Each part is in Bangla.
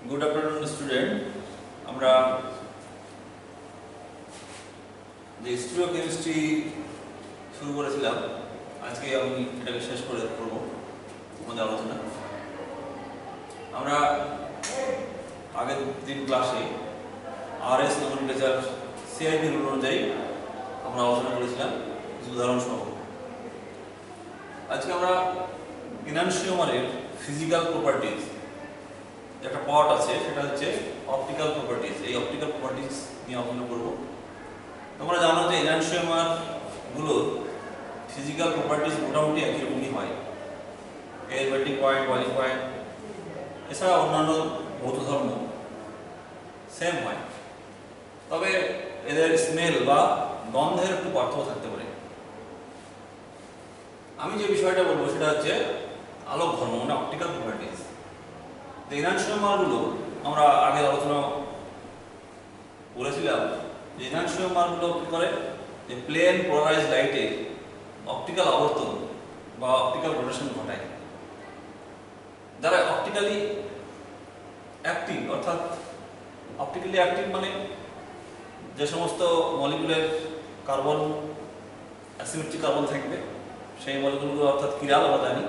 Good afternoon student. আমরা যে স্টিরিওকেমিস্ট্রি শুরু করেছিলাম, আজকে আমি এটাকে শেষ করব আমাদের আলোচনা। আমরা আগের দিন ক্লাসে আরএস নোমেনক্লেচার সিআইপি রুল অনুযায়ী আমরা আলোচনা করেছিলাম কিছু উদাহরণ সহ। আজকে আমরা ইনানশিওমারের ফিজিক্যাল প্রপার্টিজ একটা পার্ট আছে, সেটা হচ্ছে অপটিক্যাল প্রপার্টিজ। এই অপটিক্যাল প্রপার্টিজ নিয়ে আলোচনা করব। তোমরা জানো যে ইনানশিওমার গুলো ফিজিক্যাল প্রপার্টিজ মোটামুটি একই রকমই হয়, এর মেল্টিং পয়েন্ট, বয়লিং পয়েন্ট, এছাড়া অন্যান্য ভৌত ধর্ম সেম হয়, তবে এদের স্মেল বা গন্ধের একটু পার্থক্য থাকতে পারে। আমি যে বিষয়টা বলবো সেটা হচ্ছে আলোক ধর্ম, মানে অপটিক্যাল প্রপার্টিজ। ইনানশিওমারগুলো আমরা আগে আলোচনা করেছিলাম যে ইনানশিওমারগুলো কি করে, যে প্লেন পোলারাইজ লাইটে অপটিক্যাল আবর্তন বা অপটিক্যাল রোটেশন ঘটায়। যারা অপটিক্যালি অ্যাক্টিভ, অর্থাৎ অপটিক্যালি অ্যাক্টিভ মানে যে সমস্ত মলিকুলের কার্বন অ্যাসিমেট্রিক কার্বন থাকবে সেই মলিকুলগুলো, অর্থাৎ কিরাল আমরা জানি,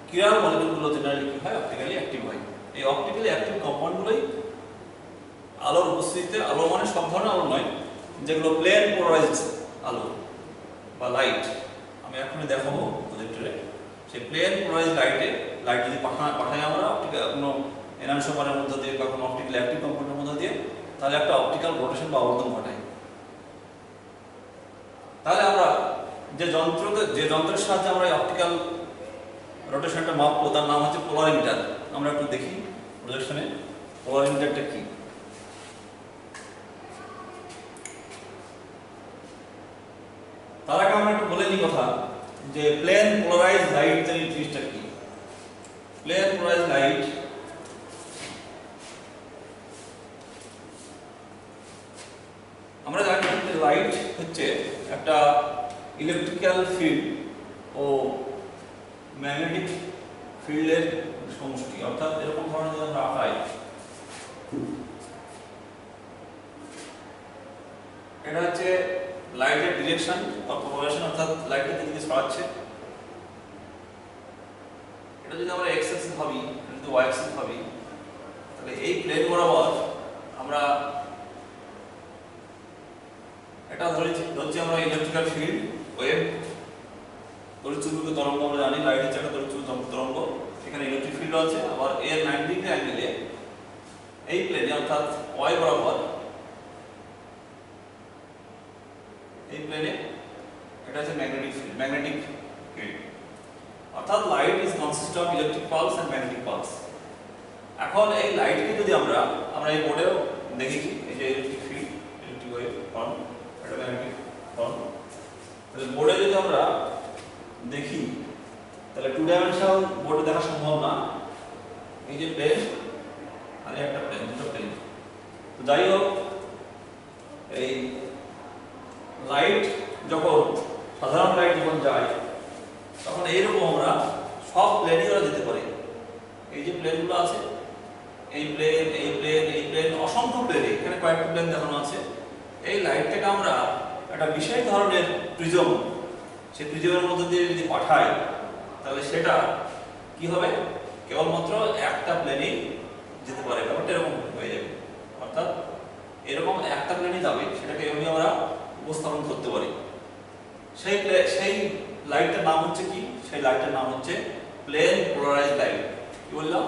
কিরাল মলিকুলগুলো জেনারেলি কি হয়, অপটিক্যালি অ্যাক্টিভ হয়। এই অপটিক্যালি অ্যাক্টিভ কম্পাউন্ডগুলোই আলোর উপস্থিতিতে, আলো মানে সব ধরনের আলো নয়, যেগুলো প্লেন পোলারাইজড আলো বা লাইট, আমি এখনই দেখাবো প্রজেক্টরে, সেই প্লেন পোলারাইজড লাইট যদি পাঠাই আমরা কোনো এনানশিওমারের মধ্যে দিয়ে বা কোনো অপটিক্যালি অ্যাক্টিভ কম্পাউন্ডের মধ্যে দিয়ে, তাহলে একটা অপটিক্যাল রোটেশন বা আবর্তন ঘটায়। তাহলে আমরা যে যন্ত্রের সাহায্যে আমরা এই অপটিক্যাল রোটেশনটা মাপবো তার নাম হচ্ছে পোলারিমিটার। আমরা একটু দেখি প্রজেকশনে পোলারিমিটারটা কি। তার আগে আমরা একটু বলে নিই কথা, যে প্লেন পোলারাইজড লাইট জিনিসটা কি। প্লেন পোলারাইজড লাইট আমরা জানি যে লাইট হচ্ছে একটা ইলেকট্রিক্যাল ফিল্ড ও ম্যাগনেটিক ফিল্ডের সমষ্টি। অর্থাৎ এরকম ধরনের যদি আমরা আঁকাই, এটা হচ্ছে লাইটের ডিরেকশন বা প্রপাগেশন, অর্থাৎ লাইটের দিকে ছড়াচ্ছে। এটা যদি আমরা এক্স অ্যাক্সিস ভাবি, এটা যদি ওয়াই অ্যাক্সিস ভাবি, তাহলে এই প্লেন বরাবর আমরা এটা ধরছি আমরা ইলেকট্রিক্যাল ফিল্ড ওয়েভ, তড়িৎচুম্বকীয় তরঙ্গ। আমরা জানি লাইট হচ্ছে একটা তড়িৎচুম্বকীয় তরঙ্গ, এখানে ইলেকট্রিক ফিল্ড আছে। আবার এর 90 ডিগ্রি অ্যাঙ্গেলে এই প্লেনে, অর্থাৎ ওয়াই বরাবর এই প্লেনে, এটা হচ্ছে ম্যাগনেটিক ফিল্ড। অর্থাৎ light is consist of electric pulse and magnetic pulse. এখন এই লাইটকে যদি আমরা এই বোর্ডেও দেখেছি, এই যে electric field, electric wave form, এটা ম্যাগনেটিক ফর্ম। তাহলে বোর্ডে যদি আমরা দেখি, তাহলে টু ডাইমেনশনাল বোর্ডে দেখা সম্ভব না। এই যে প্লেন আর একটা প্লেন, দুটো প্লেন। তো যাই হোক, এই লাইট যখন, সাধারণ লাইট যখন যায়, তখন এইরকম আমরা সব প্লেনই ওরা যেতে পারে। এই যে প্লেনগুলো আছে, এই প্লেন, এই প্লেন, এই প্লেন, অসংখ্য প্লেন, এখানে কয়েকটা প্লেন দেখানো আছে। এই লাইটটাকে আমরা একটা বিশেষ ধরনের প্রিজম, সেই প্রিজমের মধ্যে দিয়ে যদি পাঠাই, তাহলে সেটা কি হবে, কেবলমাত্র একটা প্লেনই যেতে পারে। ব্যাপারটা এরকম হয়ে যাবে, অর্থাৎ এরকম একটা প্লেনই যাবে, সেটাকে এভাবে আমরা উপস্থাপন করতে পারি। সেই লাইটটার নাম হচ্ছে কি, সেই লাইটটার নাম হচ্ছে প্লেন পোলারাইজড লাইট। কি বললাম?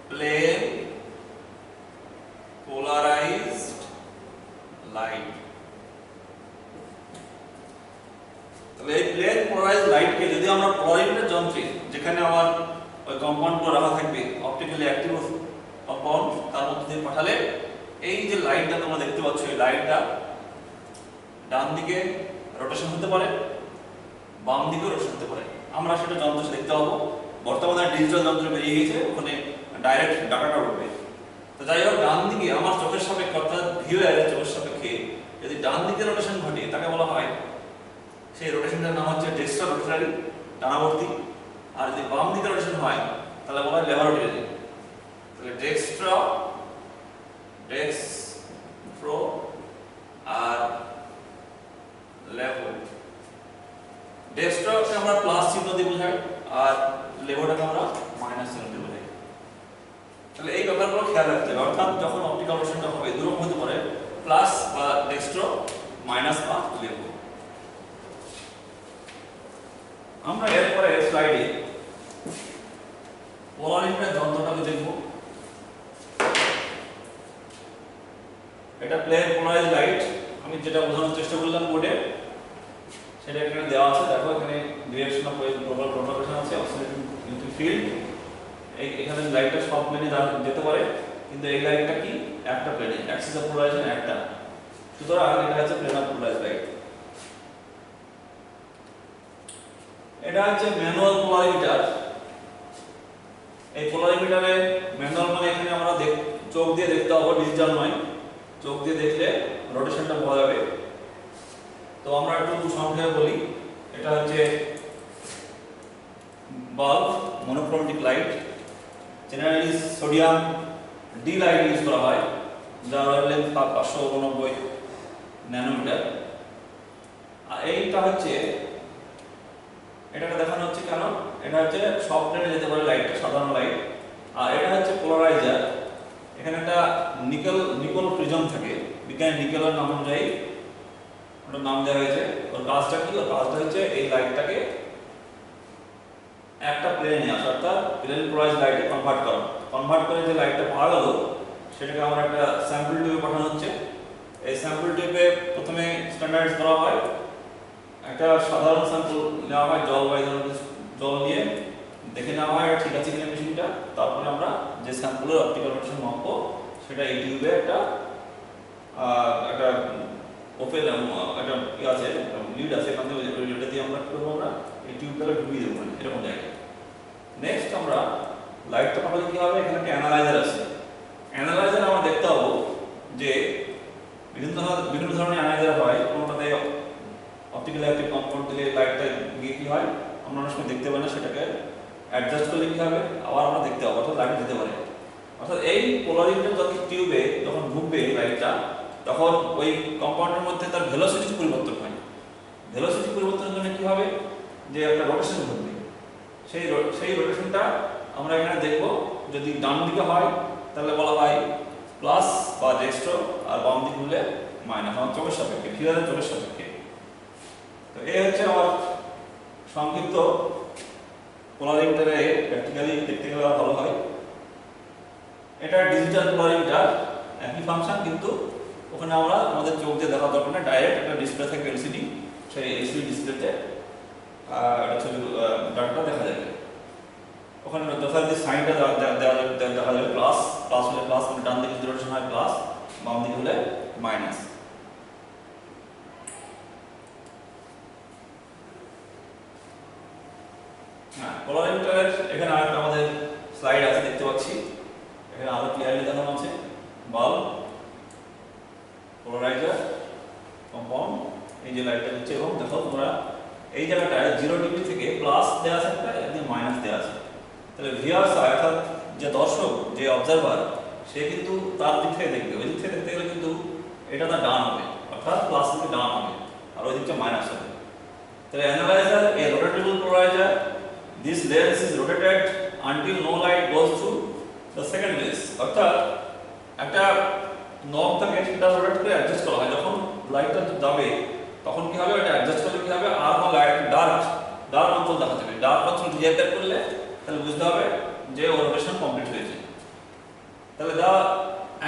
Plane polarised light. তাহলে এই প্লেন পোলারাইজড লাইটকে যদি আমরা পোলারিমিটার যন্ত্রে, যেখানে আমার ওই কম্পাউন্ডগুলো রাখা থাকবে, অপটিক্যালি অ্যাক্টিভ কম্পাউন্ড, তার মধ্যে দিয়ে পাঠালে এই যে লাইটটা তোমরা দেখতে পাচ্ছ, এই লাইটটা ডান দিকে রোটেশন হতে পারে, বাম দিকেও রোটেশন হতে পারে। আমরা সেটা যন্ত্র দেখতে পাবো। বর্তমানে ডিজিটাল যন্ত্র বেরিয়ে গেছে, ওখানে ডাইরেক্ট ডাটাটা উঠবে। তো যাই হোক, ডান দিকে আমার চোখের সাপেক্ষে, অর্থাৎ ভিউয়ারের চোখের সাপেক্ষে যদি ডান দিকে রোটেশন ঘটে, তাকে বলা হয়, সেই রোটেশনটার নাম হচ্ছে ডেক্সট্রা রোটেটারি, ডানাবর্তী। আর যদি বাম দিকে রোটেশন হয়, তাহলে বলা হয় লেভার রোটেটারি। তাহলে ডেক্সট্রো ডেক্সট্রো আর লেভো। ডেক্সট্রোকে আমরা প্লাস চিহ্ন দিয়ে বোঝাই আর লেভোটাকে আমরা মাইনাস চিহ্ন দিয়ে বোঝাই। তাহলে এই ব্যাপারগুলো খেয়াল রাখতে হবে, অর্থাৎ যখন অপটিক্যাল রোটেশনটা হবে দুরকম হতে পারে, প্লাস বা ডেক্সট্রো, মাইনাস বা লেভো। আমরা এরপরে স্লাইডে পোলারিটির যন্ত্রটাকে দেখব। এটা প্লেন পোলারাইজড লাইট, আমি যেটা বোঝানোর চেষ্টা করলাম বোর্ডে সেটা এখানে দেওয়া আছে। দেখো এখানে ডিরেকশন অফ গ্লোবাল প্রপাগেশন আছে, অসিলেটিং ইলেকট্রিক ফিল্ড। এখানে লাইটটা সব প্লেনে যেতে পারে, কিন্তু এই লাইটটা কি একটা প্লেনে, অ্যাক্সিস অফ পোলারাইজেশন একটা, সুতরাং এটা হচ্ছে প্লেন অফ পোলারাইজড লাইট। এটা হচ্ছে ম্যানুয়াল পোলারিমিটার। এই পোলারিমিটারে ম্যানুয়াল মানে এখানে আমরা চোখ দিয়ে দেখতে হবে, ডিজিটাল নয়, চোখ দিয়ে দেখলে রোটেশনটা বোঝা যাবে। তো আমরা একটু সংক্ষেপে বলি, এটা হচ্ছে bulb monochromatic light, generally sodium D light use করা হয়, যার ওয়েভলেন্থ 589 ন্যানোমিটার। আর এইটা হচ্ছে, এটাকে দেখানো হচ্ছে কেন, এটা হচ্ছে সব প্লেনে যেতে পারে লাইটটা, সাধারণ লাইট। আর এটা হচ্ছে পোলারাইজার। এখানে একটা নিকল প্রিজম থাকে, বিজ্ঞানী নিকেলের নাম অনুযায়ী ওটার নাম দেওয়া হয়েছে। ওর কাজটা কি, ওর কাজটা হচ্ছে এই লাইটটাকে একটা প্লেনে নিয়ে আসা, অর্থাৎ প্লেন পোলারাইজড লাইটে কনভার্ট করে যে লাইটটা পাওয়া গেল সেটাকে আমরা একটা স্যাম্পল টিউবে পাঠানো হচ্ছে। এই স্যাম্পল টিউবে প্রথমে স্ট্যান্ডার্ডাইজ করা হয়, একটা সাধারণ স্যাম্পল নেওয়া হয়, জল নিয়ে দেখে নেওয়া হয় ঠিক আছে কিনা মেশিনটা। তারপরে আমরা যে স্যাম্পলের অপটিক্যাল রোটেশন মাপবো সেটা এই টিউবে একটা ওপেন একটা কি আছে, লিড আছে, এখান থেকে লিডটা দিয়ে আমরা কি করবো, আমরা এই টিউবটাকে ঢুকিয়ে দেবো এরকম জায়গায়। নেক্সট আমরা লাইটটা পাঠালে কি হবে, এখানে একটা অ্যানালাইজার আছে। অ্যানালাইজার আমরা দেখতে পাবো যে বিভিন্ন ধরনের অ্যানালাইজার হয়, কোনোটাতে অপটিক্যাল অ্যাক্টিভ কম্পাউন্ড দিলে লাইটটা গিয়ে কি হয় আমরা অনেক সময় দেখতে পাই না, সেটাকে অ্যাডজাস্ট করলে কি হবে আবার আমরা দেখতে পাবো, অর্থাৎ লাইট যেতে পারে। অর্থাৎ এই পোলারিমিটার যখন টিউবে যখন ঢুকবে লাইটটা, তখন ওই কম্পাউন্ডের মধ্যে তার ভেলোসিটি পরিবর্তন হয়। ভেলোসিটি পরিবর্তনের জন্য কি হবে, যে একটা রোটেশন ঘটবে। সেই রোটেশনটা আমরা এখানে দেখব, যদি ডান দিকে হয় তাহলে বলা হয় প্লাস বা ডেক্সট্রো, আর বাম দিকে হলে মাইনাস, আমার চোখের সাপেক্ষে, ফিগারের চোখের সাপেক্ষে। তো এই হচ্ছে আমার সংক্ষিপ্ত পোলারিমিটারে, প্র্যাকটিক্যালি দেখতে গেলে ভালো হয়। এটা ডিজিটাল পোলারিমিটার, একই ফাংশন, কিন্তু ওখানে আমরা আমাদের চোখ দিয়ে দেখা দরকার না, ডাইরেক্ট একটা ডিসপ্লে থাকে এলসিডি, সেই এলসিডি ডিসপ্লেতে ছবি ডাটাটা দেখা যাবে। ওখানে যথারীতি সাইনটা দেখা যাবে, প্লাস হলে প্লাস, মানে ডান দিকে রোটেশন হয় প্লাস, বাম দিকে হলে মাইনাস। হ্যাঁ, পোলারিমিটারের এখানে আরেকটা আমাদের স্লাইড আছে, দেখতে পাচ্ছি এখানে আরো ক্লিয়ারলি দেখানো আছে। বাল্ব, পোলারাইজার, কম্পাউন্ড, এই যে লাইটটা হচ্ছে। এবং দেখো তোমরা এই জায়গাটায় 0 ডিগ্রি থেকে প্লাস দেওয়া আছে, একটা একদম মাইনাস দেওয়া আছে। তাহলে ভিউয়ার্স, অর্থাৎ যে দর্শক, যে অবজারভার, সে কিন্তু তার দিক থেকে দেখবে। ওই দিক থেকে দেখতে গেলে কিন্তু এটা তার ডান হবে, অর্থাৎ প্লাস থেকে ডান হবে, আর ওই দিকটা মাইনাস হবে। তাহলে অ্যানালাইজার এ rotatable polariser, this lens is rotated until no light goes through the second lens, অর্থাৎ একটা নব থাকে, সেটা রোটেট করে অ্যাডজাস্ট করা হয়। যখন লাইটটা যাবে তখন কি হবে, এটা অ্যাডজাস্ট করলে কি হবে, আর লাইট ডার্ক অঞ্চল দেখা যাবে। ডার্ক অঞ্চল ডিজাইন করলে তাহলে বুঝতে হবে যে রোটেশন কমপ্লিট হয়েছে। তাহলে the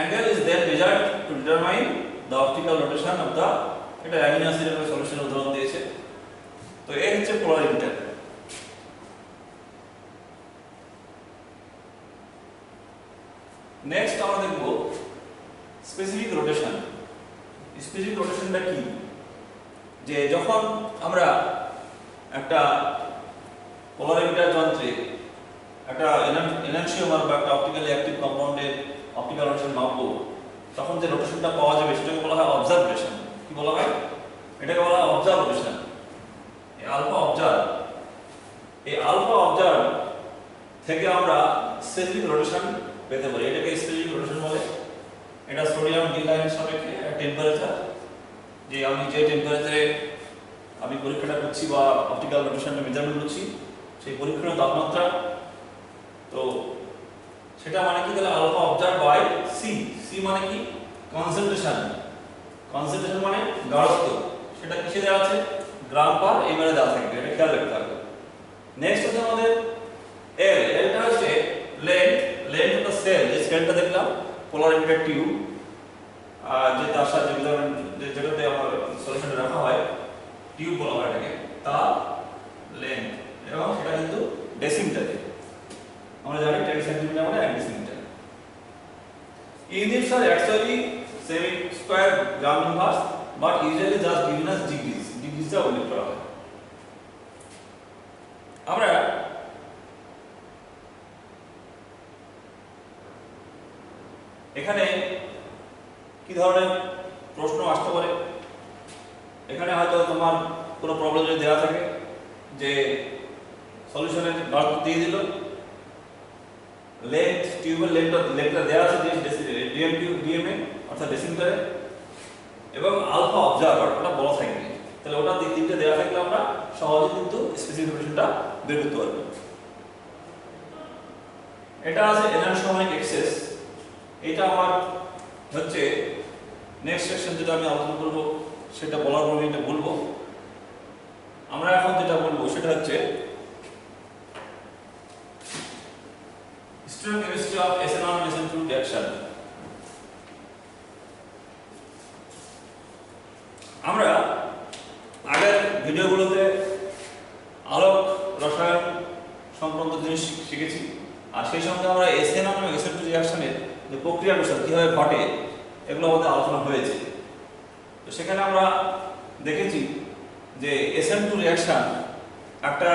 angle is then measured to determine the optical rotation of the, এটা অ্যামিনো অ্যাসিডের সলিউশন উদাহরণ দিয়েছে। তো এই হচ্ছে পোলারিমিটার। নেক্সট আমরা দেখব স্পেসিফিক রোটেশন। স্পেসিফিক রোটেশনটা কি, যে যখন আমরা একটা পোলারিমিটার যন্ত্রে একটা এনানসিওমার বা একটা অপটিক্যালি অ্যাক্টিভ কম্পাউন্ডের অপটিক্যাল রোটেশন মাপবো, তখন যে রোটেশনটা পাওয়া যাবে সেটাকে বলা হয় অবজারভেশন। কি বলা হয়, এটাকে বলা হয় অবজারভেশন। এই আলফা অবজার্ভ থেকে আমরা স্পেসিফিক রোটেশন পেতে পারি। এটাকে স্পেসিফিক রোটেশন বলে। এটা সোডিয়াম ডি লাইনের সাপেক্ষে টেম্পারেচার, যে আমি যে টেম্পারেচারে আমি পরীক্ষাটা করছি বা অপটিক্যাল রোটেশনটা মেজারমেন্ট করছি সেই পরীক্ষার তাপমাত্রা, তো সেটা মানে কি তাহলে alpha observe by C. C মানে কি কনসেন্ট্রেশন, কনসেন্ট্রেশন মানে গাঢ়ত্ব, সেটা কিসে দেওয়া আছে গ্রাম পার এমএল এ দেওয়া থাকবে, এটা খেয়াল রাখতে হবে। নেক্সট হচ্ছে আমাদের এল। এলটা হচ্ছে length, length of the cell, যে সেলটা দেখলাম পোলার এমিটার টিউব, আর যে তার সাথে যেটাতে আমার সলিউশনটা রাখা হয় টিউব বলা হয় এটাকে, তার লেন্থ, এবং সেটা কিন্তু ডেসিমিটারে, আমরা জানি 10 সেন্টিমিটার মানে 1 decimetre. Units are actually semi-square gram inverse, but usually just given as degrees. Degrees টা উল্লেখ করা হয়। আমরা এখানে কি ধরনের প্রশ্ন আসতে পারে, এখানে হয়তো তোমার কোনো প্রবলেম যদি দেওয়া থাকে যে সলিউশনের গাঢ়ত্ব দিয়ে দিল, লেন্থ টিউবের লেন্থটা দেওয়া আছে ডিএমএ অর্থাৎ ডেসিমিটারে, এবং আলফা অবজার্ভার ওটা বলা থাকবে, তাহলে ওটা তিনটে দেওয়া থাকলে আমরা সহজে কিন্তু স্পেসিফিকেশনটা বের করতে পারবো। এটা আছে এনার্জি এক্সেস। এটা আমার হচ্ছে নেক্সট সেকশন যেটা আমি আলোচনা করব সেটা বলার পর এটা বলবো। আমরা এখন যেটা বলবো সেটা হচ্ছে স্টিরিওকেমিস্ট্রি of SN1 and SN2 reaction. আমরা আগের ভিডিওগুলোতে আলোক রসায়ন সংক্রান্ত জিনিস শিখেছি, আর সেই সঙ্গে আমরা SN1 এবং SN2 রিঅ্যাকশনের যে প্রক্রিয়া বিষয় কিভাবে ঘটে এগুলো আমাদের আলোচনা হয়েছে। তো সেখানে আমরা দেখেছি যে SN2 রিঅ্যাকশন একটা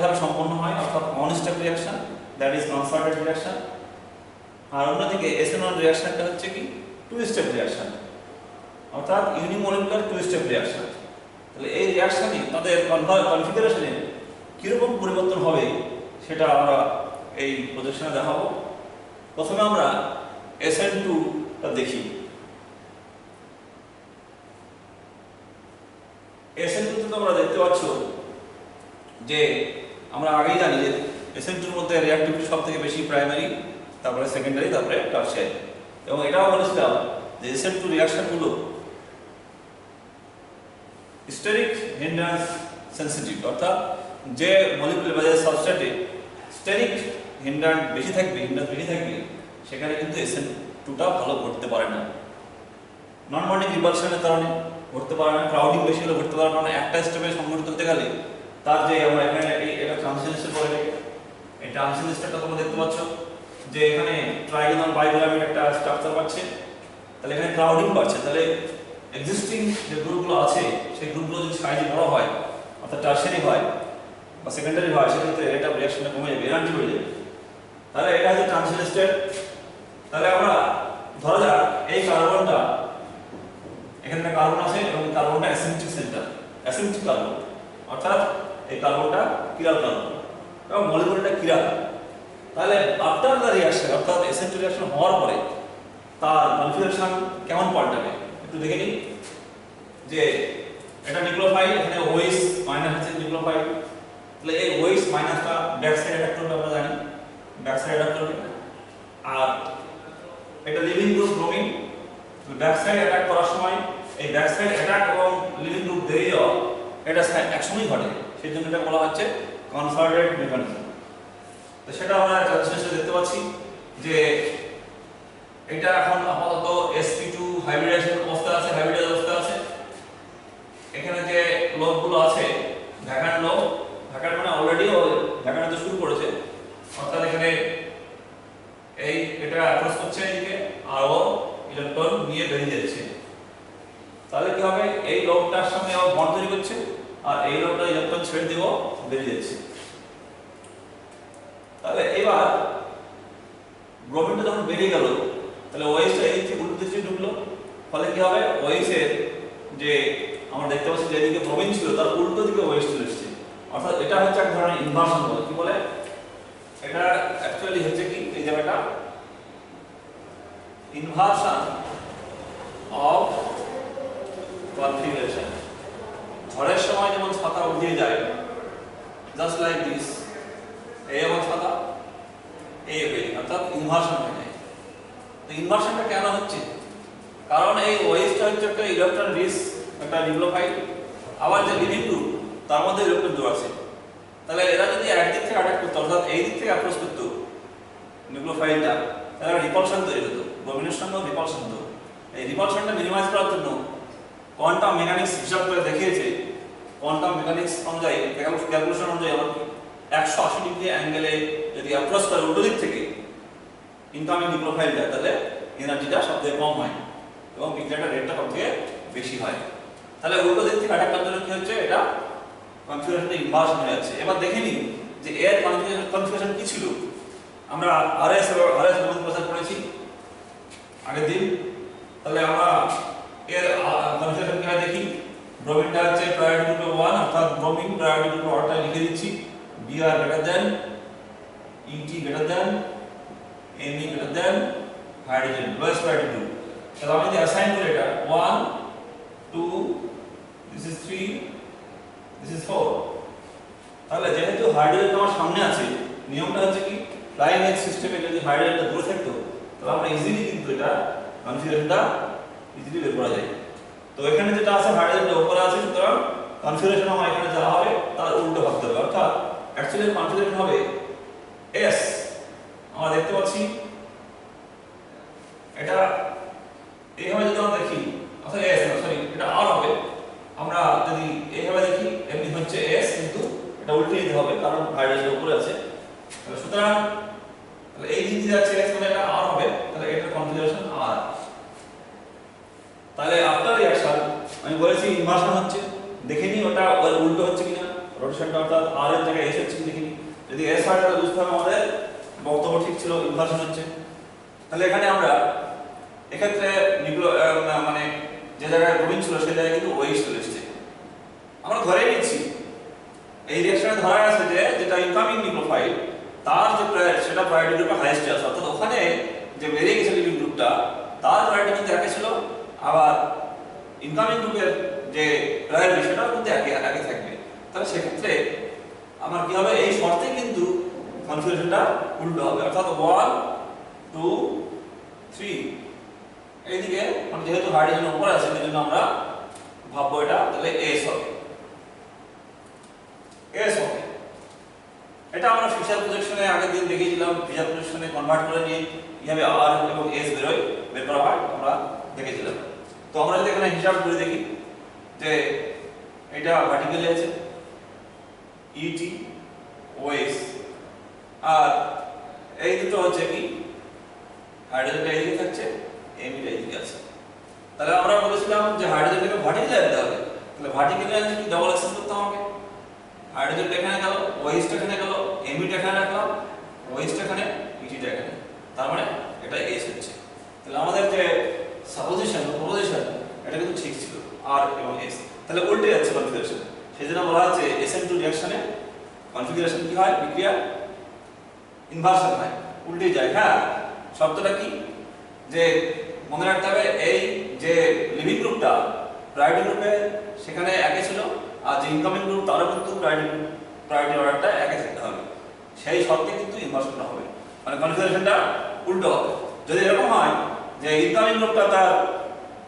ধাপে সম্পন্ন হয়, অর্থাৎ one step reaction, that is concerted reaction. আর অন্যদিকে SN1 রিঅ্যাকশনটা হচ্ছে কি টু স্টেপ রিঅ্যাকশন, অর্থাৎ ইউনিমলিকুলার টু স্টেপ রিঅ্যাকশন। তাহলে এই রিঅ্যাকশনে তাদের কনফিগারেশনে কিরকম পরিবর্তন হবে সেটা আমরা এই প্রজেকশনে দেখাবো। প্রথমে আমরা SN2টা দেখি। SN2 তে তোমরা দেখতে পাচ্ছ যে আমরা আগেই জানি যে SN2 এর মধ্যে রিঅ্যাক্টিভিটি সবথেকে বেশি প্রাইমারি, তারপরে সেকেন্ডারি, তারপরে টারশিয়ারি। এবং এটাও বলেছিলাম যে SN2 রিঅ্যাকশনগুলো স্টেরিক হিন্ড্রান্স সেনসিটিভ, অর্থাৎ যে মলিকুল বা যে সাবস্ট্রেটে স্টেরিক হিন্ড্রান্স বেশি থাকবে, সেখানে কিন্তু SN2টা ভালো ঘটতে পারে না। নন বন্ডিং রিপালশনের কারণে ঘটতে পারে না, ক্রাউডিং বেশি হলে ঘটতে পারে না। মানে একটা স্টেপে সংগঠিত হতে গেলে তার যে আমরা এখানে এটা ট্রানজিশন স্টেপ বলে, এই ট্রানজিশন স্টেপটা তোমরা দেখতে পাচ্ছ যে এখানে ট্রাইগোনাল বাইপিরামিড একটা স্ট্রাকচার পাচ্ছে, তাহলে এখানে ক্রাউডিং বাড়ছে। তাহলে এক্সিস্টিং যে গ্রুপগুলো আছে সেই গ্রুপগুলো যদি সাইজে বড় হয়, অর্থাৎ টারশিয়ারি হয় বা সেকেন্ডারি হয়, সেক্ষেত্রে রেট অফ রিঅ্যাকশনটা কমে যাবে, এনার্জি বেড়ে যাবে। তাহলে এটা হচ্ছে ট্রানজিশন স্টেপ। তাহলে আমরা ধরা যাক এই কার্বনটা, এখানে একটা কার্বন আছে এবং কার্বনটা অ্যাসিম্পটিক সেন্টার, অ্যাসিম্পটিক কার্বন, অর্থাৎ এই কার্বনটা কিরাল কার্বন এবং মলিকুলটা কিরাল। তাহলে আফটার দ্য রিঅ্যাকশন, অর্থাৎ SN2 রিঅ্যাকশন হওয়ার পরে তার কনফিগারেশন কেমন পাল্টাবে একটু দেখে নিই। যে এটা নিউক্লিওফাইল, এখানে OH মাইনাস আছে নিউক্লিওফাইল, তাহলে এই OH মাইনাসটা ব্যাক সাইড অ্যাটাক করবে, আমরা জানি ব্যাক সাইড অ্যাটাক করবে। আর এটা living group bromine, back side attack করার সময় এই ব্যাক সাইড অ্যাটাক এবং লিভিং গ্রুপ বেরিয়ে যাওয়া এটা একসঙ্গেই ঘটে, সেই জন্য এটা বলা হচ্ছে কনসার্টেড মেকানিজম। তো সেটা আমরা ট্রানজিশনে দেখতে পাচ্ছি যে এটা এখন আপাতত sp2 হাইব্রিডাইজেশন অবস্থা আছে, হাইব্রিডাইজ অবস্থা আছে। এখানে যে লোবগুলো আছে ভ্যাকান্ট লোব, ভ্যাকান্ট মানে অলরেডি ভ্যাকান্ট শুরু করেছে, অর্থাৎ এখানে এই এটা অ্যাপ্রোচ করছে এদিকে আর ও ইলেকট্রন নিয়ে বেরিয়ে যাচ্ছে। তাহলে কি হবে, এই লোবটার সঙ্গে ও বন্ড তৈরি করছে আর এই লোবটা ইলেকট্রন ছেড়ে দিব বেরিয়ে যাচ্ছে। তাহলে এবার ব্রোমিনটা যখন বেরিয়ে গেল, তাহলে OH টা এই দিকে উল্টো দিকে ঢুকলো, ফলে কি হবে OH এর যে আমরা দেখতে পাচ্ছি যেদিকে ব্রোমিন ছিল তার উল্টো দিকে OH চলে এসেছে, অর্থাৎ এটা হচ্ছে এক ধরনের ইনভার্সন বলে। কি বলে এটা অ্যাকচুয়ালি হচ্ছে কি এই জায়গাটা ইনভার্সন অফ কনফিগারেশন। ঝড়ের সময় যেমন ছাতা উড়িয়ে যায়, জাস্ট লাইক দিস, এই আমার ছাতা এই হয়ে, অর্থাৎ ইনভার্সন হয়ে যায়। তো ইনভার্সনটা কেন হচ্ছে? কারণ এই ওয়েস্টটা হচ্ছে একটা ইলেকট্রন রিচ, একটা নিউক্লিওফাইল, আবার যে লিভিং গ্রুপ তার মধ্যে ইলেকট্রন জোড় আছে। তাহলে এরা যদি একদিক থেকে অ্যাটাক করতো, অর্থাৎ এই দিক থেকে অ্যাপ্রোচ করতো নিউক্লিওফাইলটা, তাহলে রিপালশন তৈরি হতো, ব্রোমিনের সঙ্গেও রিপালশন হতো। এই রিপালশনটা মিনিমাইজ করার জন্য কোয়ান্টাম মেকানিক্স হিসাব করে দেখিয়েছে, কোয়ান্টাম মেকানিক্স অনুযায়ী, ক্যালকুলেশন অনুযায়ী আমার 180 ডিগ্রি অ্যাঙ্গেলে যদি অ্যাপ্রোচ করে উল্টো দিক থেকে ইনকামিং নিউক্লিওফাইলটা, তাহলে এনার্জিটা সবথেকে কম হয় এবং বিক্রিয়াটার রেটটা সবথেকে বেশি হয়। তাহলে উল্টো দিক থেকে অ্যাটাক করার জন্য কি হচ্ছে, এটা কনফিগারেশনটা ইনভার্স হয়ে যাচ্ছে। এবার দেখে নিন যে এর কনফিগারেশন কি ছিল। আমরা আরএস প্রচার করেছি আগের দিন। তাহলে আমরা এর কনফিগারেশন কিভাবে দেখি? ব্রোমিনটা হচ্ছে প্রায়োরিটি গ্রুপে 1, অর্থাৎ ব্রোমিন প্রায়োরিটি গ্রুপে অর্ডারটা লিখে দিচ্ছি, Br greater than, Et greater than, Me greater than hydrogen, lowest priority group. তাহলে আমি যদি অ্যাসাইন করি এটা 1 2 this is 3 this is 4, তাহলে যেহেতু হাইড্রোজেন আমার সামনে আছে, নিয়মটা হচ্ছে কি, ফ্লাইং এক্স সিস্টেমে যদি হাইড্রোজেনটা দূরে থাকতো তাহলে আমরা ইজিলি কিন্তু এটা কনফিগারেশনটা ইজিলি বের করা যায়। তো এখানে যেটা আছে হাইড্রোজেনটা উপরে আছে, সুতরাং কনফিগারেশন আমার এখানে যা হবে তার উল্টো ভাবতে হবে, অর্থাৎ অ্যাকচুয়ালি কনফিগারেশন হবে S। আমরা দেখতে পাচ্ছি এটা এইভাবে যদি আমরা দেখি, অর্থাৎ S না, সরি, এটা R হবে। আমরা যদি এইভাবে দেখি এমনি হচ্ছে S, কিন্তু এটা উল্টে দিতে হবে কারণ হাইড্রোজেন উপরে আছে। তাহলে সুতরাং তাহলে এই দিক দিয়ে যাচ্ছে S, মানে এটা R হবে, তাহলে এটার কনফিগারেশন R। তাহলে আফটার রিঅ্যাকশন আমি বলেছি ইনভার্সন হচ্ছে, দেখে নি ওটা উল্টো হচ্ছে কিনা, রোটেশনটা অর্থাৎ R এর জায়গায় S হচ্ছে কি দেখে নি। যদি S হয় তাহলে বুঝতে হবে আমাদের বক্তব্য ঠিক ছিল, ইনভার্সন হচ্ছে। তাহলে এখানে আমরা এক্ষেত্রে মানে যে জায়গায় ব্রোমিন ছিল সেই জায়গায় কিন্তু ওয়েস্ট চলে এসেছে। আমরা ধরে নিচ্ছি এই রিঅ্যাকশনে ধরা আছে যে যেটা ইনকামিং নিউক্লিওফাইল তার যে প্রায়োরিটি সেটা প্রায়োরিটি গ্রুপে হাইয়েস্ট আছে, অর্থাৎ ওখানে যে বেরিয়ে গেছে লিভিং গ্রুপটা তার প্রায়োরিটি কিন্তু একই ছিল, আবার ইনকামিং গ্রুপের যে প্রায়োরিটি সেটাও কিন্তু একই থাকবে। তাহলে সেক্ষেত্রে আমার কি হবে, এই শর্তে কিন্তু কনফিগারেশনটা উল্টো হবে, অর্থাৎ 1 2 3 এইদিকে মানে যেহেতু হাইড্রোজেন উপরে আছে সেজন্য আমরা ভাববো এটা তাহলে S হবে, S হবে। এটা আমরা ফিশার প্রজেকশনে আগের দিন দেখিয়েছিলাম, ফিশার প্রজেকশনে কনভার্ট করে নিয়ে কিভাবে R এবং S বের করা হয় আমরা দেখেছিলাম। তো আমরা যদি এখানে হিসাব করে দেখি যে এটা ভার্টিক্যালি আছে ET OS, আর এই দুটো হচ্ছে কি হাইড্রোজেনটা এইদিকে থাকছে, এমিটা এইদিকে আছে। তাহলে আমরা বলেছিলাম যে হাইড্রোজেনটাকে ভার্টিক্যালি আনতে হবে, তাহলে ভার্টিক্যালি আনলে কি ডাবল অ্যাক্সেস করতে হবে, হাইড্রোজেনটা এখানে গেল, ওয়েস্টটা এখানে গেল, এমিটা এখানে রাখলাম, ওয়েস্টটা এখানে, ইটিটা এখানে, তার মানে এটা S হচ্ছে। তাহলে আমাদের যে সাপোজিশন প্রপোজিশন এটা কিন্তু ঠিক ছিল, R এবং S। তাহলে উল্টে যাচ্ছে কনফিগারেশন, সেজন্য বলা হচ্ছে SN2 রিঅ্যাকশনে কনফিগারেশন কি হয়, বিক্রিয়া ইনভার্সন হয়, উল্টে যায়। হ্যাঁ, শব্দটা কি যে মনে রাখতে হবে, এই যে লিভিং গ্রুপটা প্রায়োরিটি গ্রুপে সেখানে একই ছিল, আর যে ইনকামিং গ্রুপ তারও কিন্তু প্রায়োরিটি অর্ডারটা একই থাকতে হবে, সেই শর্তে কিন্তু ইনভার্সনটা হবে, মানে কনফিগারেশনটা উল্টো হবে। যদি এরকম হয় যে ইনকামিং গ্রুপটা তার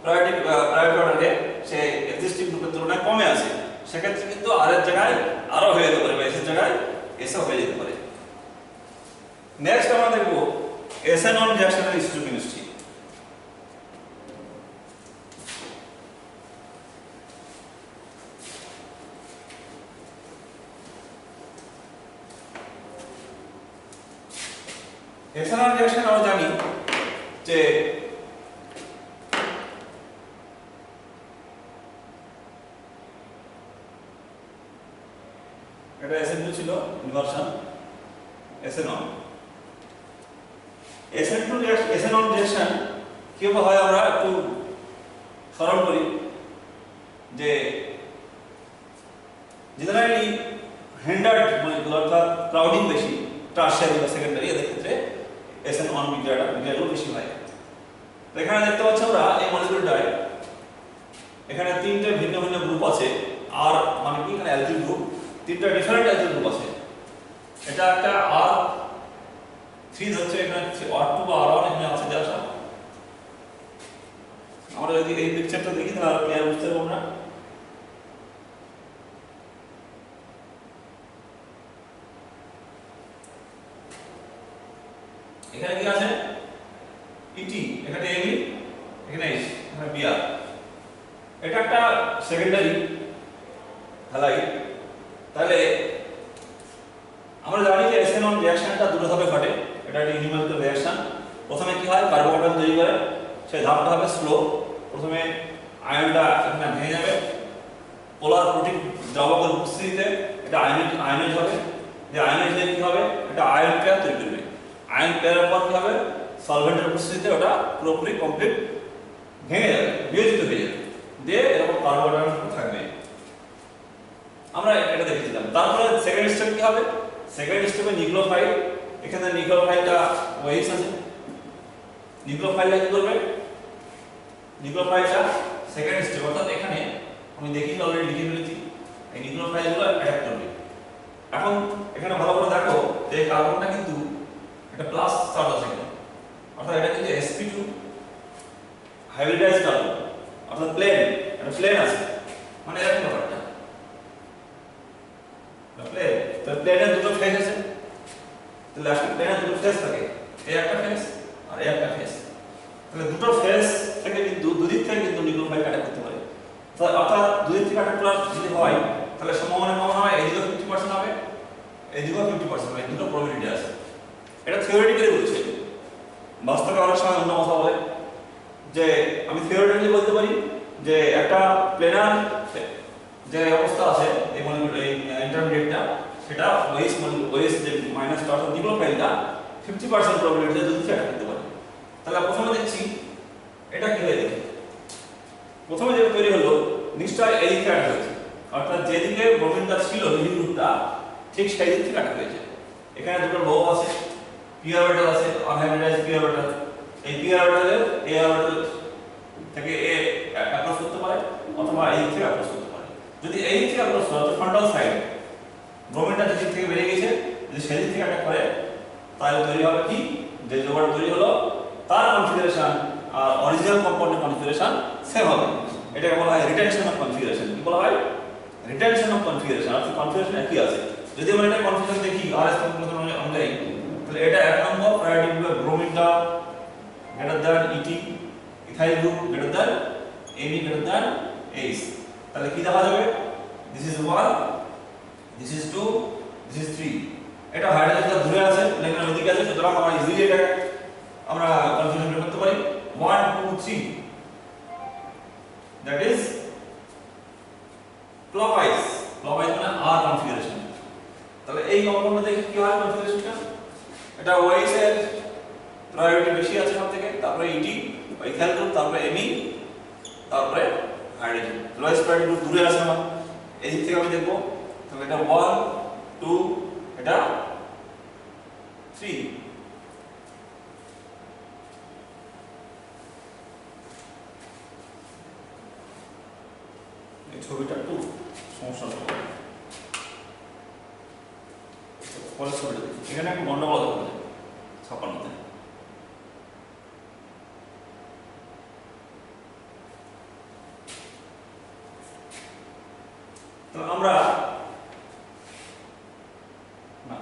প্রায়োরিটি অর্ডারে সে এক্সিস্টিং গ্রুপের তুলনায় কমে আছে, সেক্ষেত্রে কিন্তু আর এর জায়গায় আরও হয়ে যেতে পারে, বা এস এর জায়গায় এসও হয়ে যেতে পারে। নেক্সট আমরা দেখব SN1 রিঅ্যাকশনের স্টোকিওমেট্রি। SN1 রিঅ্যাকশন আমরা জানি যে এটা SN2 ছিল ইনভার্সন SN1। SN1 রিঅ্যাকশন কিভাবে হয় আমরা একটু স্মরণ করি যে জেনারেলি হ্যান্ডার্ড মলিকুল অর্থাৎ ক্রাউডিং বেশি, টারশিয়ারি বা সেকেন্ডারি, এদের ক্ষেত্রে SN1 বিক্রিয়াটা বেশি হয়। তো এখানে দেখতে পাচ্ছি আমরা এই মলিকিউলটায় এখানে তিনটে ভিন্ন ভিন্ন গ্রুপ আছে আর মানে কি এখানে অ্যালকিল গ্রুপ তিনটা ডিফারেন্ট অ্যালকিল গ্রুপ আছে এটা একটা আর 3 হচ্ছে এখানে R2 বা R1 এখানে আছে দেখা আমরা যদি এই পিকচারটা দেখি তাহলে আরো ক্লিয়ার বুঝতে পারবো না এখানে কি আছে ET এখানে AB এখানে H এখানে BR এটা একটা সেকেন্ডারি হ্যালাইড তাহলে আমরা জানি যে SN1 রিঅ্যাকশনটা দুটো ধাপে ঘটে এটা একটা ইউনিমলিকুলার রিঅ্যাকশন প্রথমে কি হয় কার্বোকার্বন তৈরি করে সেই ধাপটা হবে স্লো প্রথমে আয়নটা এখানে ভেঙে যাবে পোলার প্রোটিন দ্রবকের উপস্থিতিতে এটা আয়নাইজ হবে যে আয়নাইজ হয়ে কি হবে এটা আয়ন পেয়ার তৈরি করবে আয়ন পেয়ারের পর কি হবে সলভেন্টের উপস্থিতিতে ওটা পুরোপুরি কমপ্লিট ভেঙে যাবে বিয়োজিত হয়ে যাবে দিয়ে এরকম কার্বোহাইড্রেট থাকবে আমরা এটা দেখেছিলাম তারপরে সেকেন্ড স্টেপ কি হবে সেকেন্ড স্টেপে নিউক্লিওফাইল এখানে নিউক্লিওফাইলটা ওএইচ আছে নিউক্লিওফাইলটা কি করবে নিউক্লিওফাইলটা সেকেন্ড স্টেপ অর্থাৎ এখানে আমি দেখি অলরেডি লিখে ফেলেছি এই নিউক্লিওফাইলগুলো অ্যাটাক করবে এখন এখানে ভালো করে দেখো যে কার্বনটা কিন্তু এটা প্লাস চার্জ আছে এখানে অর্থাৎ এটা কিন্তু sp2 হাইব্রিডাইজড কার্বন অর্থাৎ প্লেন এটা প্লেন আছে মানে এরকম ব্যাপারটা প্লেন তো প্লেনের দুটো ফেস আছে তাহলে একটা প্লেনের দুটো ফেস থাকে এই একটা ফেস আর এই একটা ফেস তাহলে দুটো ফেস থেকে কিন্তু দুদিক থেকে কিন্তু নিউক্লিওফাইল অ্যাটাক করতে পারে তো অর্থাৎ দুদিক থেকে অ্যাটাক করা যদি হয় তাহলে সম্ভাবনা কেমন হয় এইদিকেও 50% হবে এইদিকেও 50% হবে দুটো প্রবাবিলিটি আছে এটা থিওরিটিক্যালি বলছি বাস্তবে অনেক সময় অন্য কথা বলে যে আমি থিওরিটিক্যালি বলতে পারি যে একটা প্লেনার যে অবস্থা আছে এই ইন্টারমিডিয়েটটা সেটা ওএস যে মাইনাস অর্থাৎ নিউক্লিওফাইলটা 50% প্রবাবিলিটিতে যদি অ্যাটাক করতে পারে তাহলে প্রথমে দেখছি এটা কি হয়ে দেখি প্রথমে যেটা তৈরি হলো নিশ্চয় এই দিকে অ্যাটাক হয়েছে অর্থাৎ যেদিকে ব্রোমিনটা ছিল লিভিং গ্রুপটা ঠিক সেই দিক থেকে অ্যাটাক হয়েছে এখানে দুটো লোব আছে p অরবিটাল আছে আনহাইব্রিডাইজড p অরবিটাল এই p অরবিটালের a অরবিটাল থেকে a অ্যাপ্রোচ করতে পারে অথবা এই দিক থেকে অ্যাপ্রোচ করতে পারে যদি এই দিক থেকে অ্যাপ্রোচ করে ফ্রন্টাল সাইড ব্রোমিনটা যে দিক থেকে বেরিয়ে গেছে যদি সেই দিক থেকে অ্যাটাক করে তাহলে তৈরি হবে কি যে জোগাড় তৈরি হলো তার কনফিগারেশন আর অরিজিনাল কম্পাউন্ডের কনফিগারেশন সেম হবে এটাকে বলা হয় রিটেনশন অফ কনফিগারেশন কি বলা হয় রিটেনশন অফ কনফিগারেশন অর্থাৎ কনফিগারেশন একই আছে যদি আমরা এটা কনফিগারেশন দেখি আরএস কনফিগারেশন অনুযায়ী তাহলে এটা এক নম্বর প্রায়োরিটি গ্রুপে ব্রোমিনটা greater than Et ethyl group greater than AB greater than H তাহলে কি দেখা যাবে this is 1 this is 2 this is 3 এটা হাইড্রোজেনটা দূরে আছে লেকিন ওইদিকে আছে সুতরাং আমরা ইজিলি এটা আমরা কনফিগারেশন করতে পারি 1 2 3 that is clockwise মানে r কনফিগারেশন তাহলে এই কম্পাউন্ডে দেখি কি হয় কনফিগারেশনটা এটা ওএইচ এর প্রায়োরিটি বেশি আছে সব থেকে তারপরে ইটি ইথাইল গ্রুপ তারপরে এমি তারপরে হাইড্রোজেন লোয়েস্ট প্রায়োরিটি গ্রুপ দূরে আছে আমার এই দিক থেকে আমি দেখব তাহলে এটা 1 2 এটা 3 এই ছবিটা একটু সমস্যা হবে পরের ছবিটা দেখি এখানে একটা গন্ডগোল দেখা যায় ছাপানোতে তো আমরা না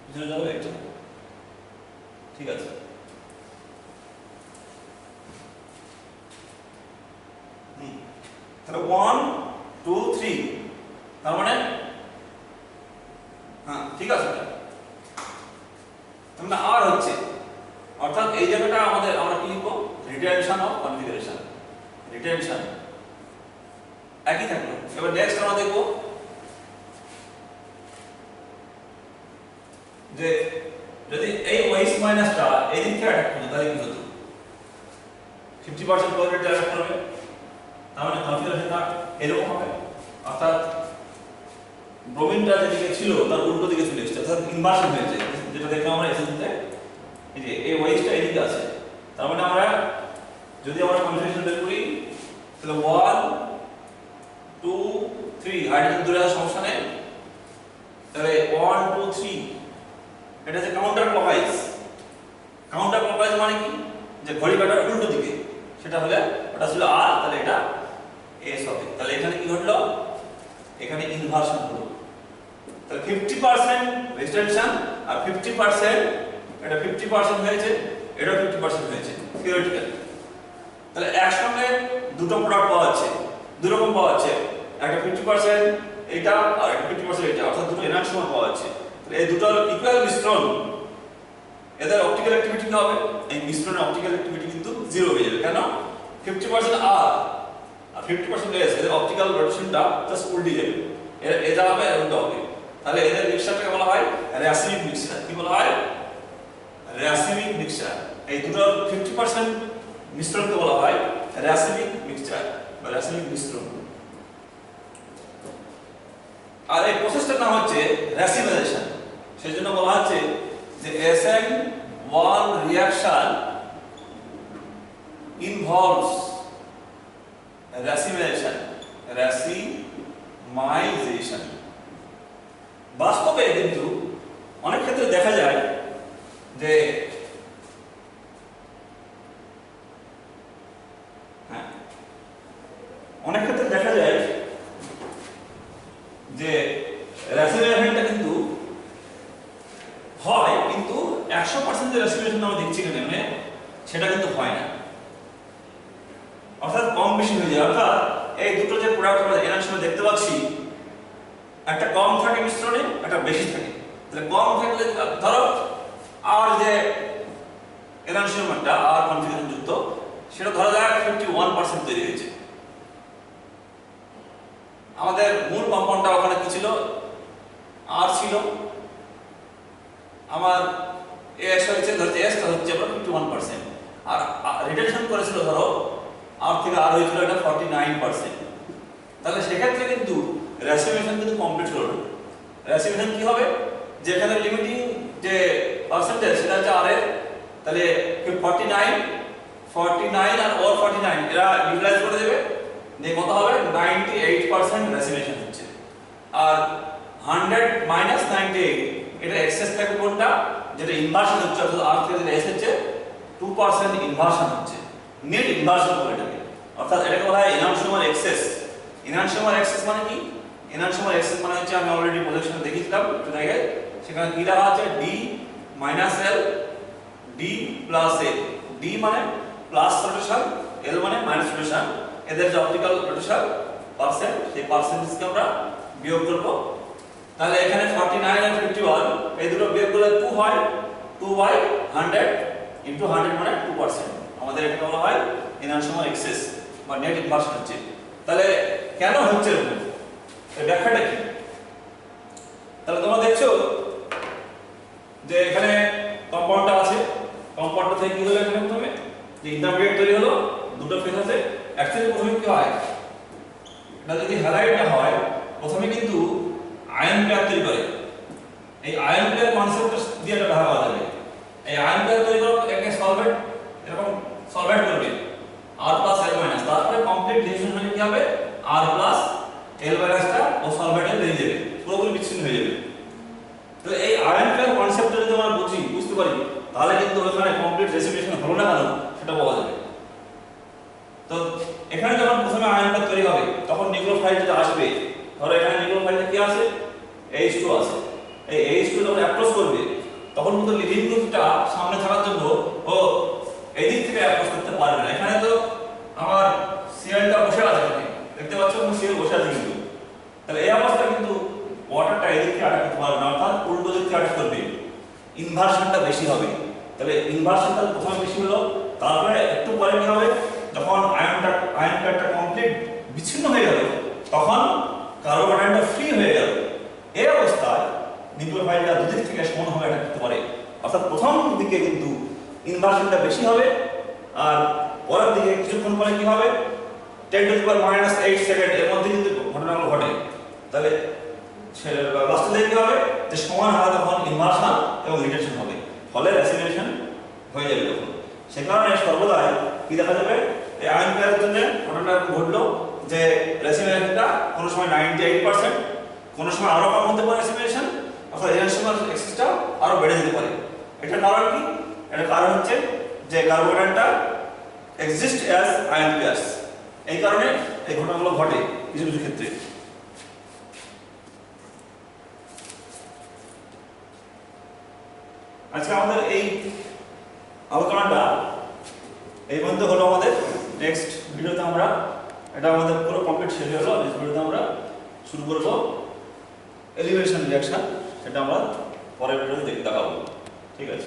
পিছনে যাবে এটা ঠিক আছে তাহলে 1 2 3 তার মানে হ্যাঁ ঠিক আছে তাহলে আর হচ্ছে অর্থাৎ এই জায়গাটা আমাদের আমরা কি লিখব রিটেনশন অফ কনফিগারেশন রিটেনশন একই থাকলো এবার নেক্সট আমরা দেখব যে যদি এই ওএইচ মাইনাসটা এই দিক থেকে অ্যাটাক করে তাহলে কি হতো 50% প্রবাবিলিটি অ্যাটাক করবে তার মানে কনফিগারেশনটা এরকম হবে অর্থাৎ ব্রোমিনটা যেদিকে ছিল তার উল্টো দিকে চলে এসেছে অর্থাৎ ইনভার্সন হয়েছে যেটা দেখলাম আমরা এসএসতে এই যে এই ওএইচটা এদিকে আছে তার মানে আমরা যদি আমরা কনফিগারেশন বের করি তাহলে 1 2 3 হাইড্রোজেন দূরে আছে সমস্যা নেই, তাহলে 1 2 3 এটা হচ্ছে কাউন্টার ক্লকওয়াইজ। কাউন্টার ক্লকওয়াইজ মানে কি, যে ঘড়ি কাঁটার উল্টো দিকে, সেটা হলে ওটা ছিল আর, তাহলে এটা এস হবে। তাহলে এখানে কি ঘটলো, এখানে ইনভার্সন হলো। তাহলে 50% রেজিস্ট্যান্স আর 50% এটা 50% হয়েছে, এটা 50% হয়েছে থিওরিটিক্যাল। তাহলে একসঙ্গে দুটো প্রোডাক্ট পাওয়া যাচ্ছে, দুই রকম পাওয়া যাচ্ছে, একটা 50% এটা আর একটা 50% এটা, অর্থাৎ দুটো এনার্জিমান পাওয়া যাচ্ছে। তাহলে এই দুটোর ইকুয়াল মিশ্রণ, এদের অপটিক্যাল অ্যাক্টিভিটি কি হবে, এই মিশ্রণের অপটিক্যাল অ্যাক্টিভিটি কিন্তু জিরো হয়ে যাবে। কেন, 50% আর 50% এস, এদের অপটিক্যাল রোটেশনটা জাস্ট উল্টে যাবে, এটা হবে আর উল্টো হবে। তাহলে এদের মিক্সচারটাকে বলা হয় র্যাসিমিক মিক্সচার। কি বলা হয়, র্যাসিমিক মিক্সচার। এই দুটোর 50% মিশ্রণকে বলা হয় র্যাসিমিক মিক্সচার বা র্যাসিমিক মিশ্রণ। আর এই প্রসেসটার নাম হচ্ছে র্যাসিমাইজেশন। সেজন্য বলা হচ্ছে যে SN1 reaction involves racemization। বাস্তবে কিন্তু অনেক ক্ষেত্রে দেখা যায় যে অনেক ক্ষেত্রে দেখা যায় যে র্যাসিমাইজেশনটা কিন্তু হয়, কিন্তু 100% যে র্যাসিমাইজেশন আমরা দেখছি এখানে সেটা কিন্তু হয় না, অর্থাৎ কম বেশি হয়ে যায়। অর্থাৎ এই দুটো যে প্রোডাক্ট আমরা এনার্জিমে দেখতে পাচ্ছি, একটা কম থাকে মিশ্রণে, একটা বেশি থাকে। তাহলে কম থাকলে ধরো আর যে এনার্জিমানটা আর কনফিগারেশন যুক্ত, সেটা ধরা যায় 51% তৈরি হয়েছে। আমাদের মূল কম্পাউন্ডটা ওখানে কি ছিল, আর ছিল, আমার এস হয়েছে, ধরতে এস টা হচ্ছে আমরা 51%, আর রিডাকশন করেছিল ধরো আর থেকে আর হয়েছিল এটা 49%। তাহলে সেক্ষেত্রে কিন্তু র্যাসিমাইজেশন কিন্তু কমপ্লিট হলো না। র্যাসিমাইজেশন কি হবে, যে এখানে লিমিটিং যে পার্সেন্টেজ সেটা হচ্ছে আর এর, তাহলে 49 আর ওর 49 এরা ইউটিলাইজ করে দেবে, দিয়ে কত হবে 98% র্যাসিমাইজেশন হচ্ছে। আর 100 মাইনাস 98 এটা এক্সেস থাকবে কোনটা, যেটা ইনভার্সন হচ্ছে, অর্থাৎ আর থেকে যেটা এস হচ্ছে 2% ইনভার্সন হচ্ছে, নেট ইনভার্সন বলে এটাকে। অর্থাৎ এটাকে বলা হয় এনানসিওমার এক্সেস। এনানসিওমার এক্সেস মানে কি, এনানসিওমার এক্সেস মানে হচ্ছে, আমি অলরেডি প্রজেকশনে দেখিয়েছিলাম একটু জায়গায়, সেখানে কি লেখা আছে d - l d + l। d মানে প্লাস রোটেশন, l মানে মাইনাস রোটেশন, এদের যে অপটিক্যাল রোটেশন পার্সেন্ট, সেই পার্সেন্টেজকে আমরা বিয়োগ করব। তাহলে এখানে 49 আর 51 এই দুটো বিয়োগ করলে 2 হয়, 2/100 * 100 মানে 2%। আমাদের এটা বলা হয় এনানসিওমার এক্সেস বা নেট ইনভার্সন হচ্ছে। তাহলে কেন হচ্ছে এরকম, এর ব্যাখ্যাটা কি? তাহলে তোমরা দেখছো যে এখানে কম্পাউন্ডটা আছে, কম্পাউন্ডটা থেকে কি হলো, এখানে প্রথমে যে ইন্টারমিডিয়েট তৈরি হলো, দুটো ফেজ আছে। অ্যাকচুয়ালি প্রথমে কি হয়, এটা যদি হ্যালাইড না হয়, প্রথমে কিন্তু আয়ন পেয়ার তৈরি করে। এই আয়ন পেয়ার কনসেপ্ট দিয়ে এটা ব্যবহার করা যাবে। এই আয়ন পেয়ার তৈরি করে একটা সলভেন্ট, এরকম সলভেন্ট করবে R + L-, তারপরে কমপ্লিট রিঅ্যাকশন হলে কি হবে, R + L- টা ও সলভেন্টে বেরিয়ে যাবে, পুরোপুরি বিচ্ছিন্ন হয়ে যাবে। তো এই আয়ন পেয়ার কনসেপ্টটা যদি আমরা বুঝতে পারি, তাহলে কিন্তু ওখানে কমপ্লিট রেসিপিয়েশন হলো না কেন সেটা পাওয়া যাবে। তো এখানে যখন প্রথমে আয়ন পেয়ার তৈরি হবে, তখন নিউক্লিওফাইল যেটা আসবে, ধরো এখানে নিউক্লিওফাইলে কি আছে, H2 আছে। এই H2 যখন অ্যাপ্রোচ করবে, তখন কিন্তু লিভিং গ্রুপটা সামনে থাকার জন্য ও এই দিক থেকে অ্যাপ্রোচ করতে পারবে না। এখানে তো আমার সিএলটা বসে আছে, দেখতে পাচ্ছ সিএল বসে আছে কিন্তু। তাহলে এই অবস্থায় কিন্তু ওয়াটারটা এই দিক থেকে অ্যাটাক করতে পারবে না, অর্থাৎ উল্টো দিক থেকে অ্যাটাক করবে, ইনভার্সনটা বেশি হবে। তাহলে ইনভার্সনটা প্রথমে বেশি হলো, তারপরে একটু পরে কি হবে, যখন আয়ন পেয়ারটা কমপ্লিট বিচ্ছিন্ন হয়ে গেল, তখন কার্বন আয়নটা ফ্রি হয়ে গেল। এই অবস্থায় নিউক্লিওফাইলটা দুদিক থেকে সমানভাবে অ্যাটাক করতে পারে। অর্থাৎ প্রথম দিকে কিন্তু ইনভার্সনটা বেশি হবে, আর পরের দিকে কিছুক্ষণ পরে কি হবে, 10⁻⁻8 সেকেন্ড এর মধ্যে কিন্তু ঘটনাগুলো ঘটে। তাহলে লাস্টে দিকে কি হবে, যে সমান হারে তখন ইনভার্সন এবং রিডাকশন হবে, ফলে র্যাসিমাইজেশন হয়ে যাবে তখন। সে কারণে সর্বদাই কি দেখা যাবে এই আয়ন পেয়ারের জন্য ঘটনাটা ঘটলো যে রেসিমিনেশনটা কোনো সময় 98%, কোনো সময় আরো কম হতে পারে রেসিমিনেশন, অর্থাৎ এনজাইমের এক্সিসটা আরো বেড়ে যেতে পারে। এটার কারণ কি? এটার কারণ হচ্ছে যে কার্বোহাইড্রেটটা এক্সিস্ট অ্যাজ আয়ন পেয়ারস, এই কারণে এই ঘটনাগুলো ঘটে কিছু কিছু ক্ষেত্রে। আজকে আমাদের এই আলোচনাটা এই পর্যন্ত হলো আমাদের। নেক্সট ভিডিওতে আমরা এটা আমাদের পুরো কমপ্লিট শেষ হলো। নেক্সট ভিডিওতে আমরা শুরু করব এলিমিনেশন রিঅ্যাকশন, সেটা আমরা পরের ভিডিওতে দেখাবো। ঠিক আছে।